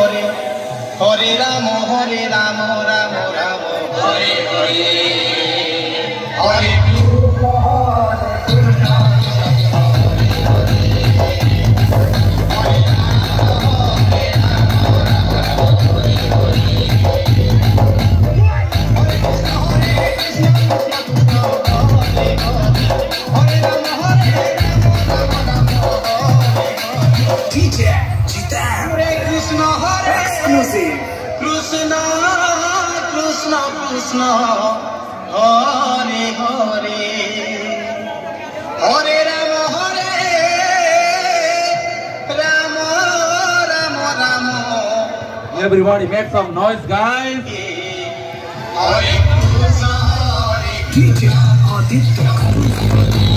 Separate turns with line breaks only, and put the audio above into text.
Hare Rama Rama Rama Hare Hare Hare Krishna Krishna Krishna Hare Hare Hare Rama Rama Rama Rama.
Everybody make some noise, guys.
Hare Krishna Hare Krishna.
DJ Aditya.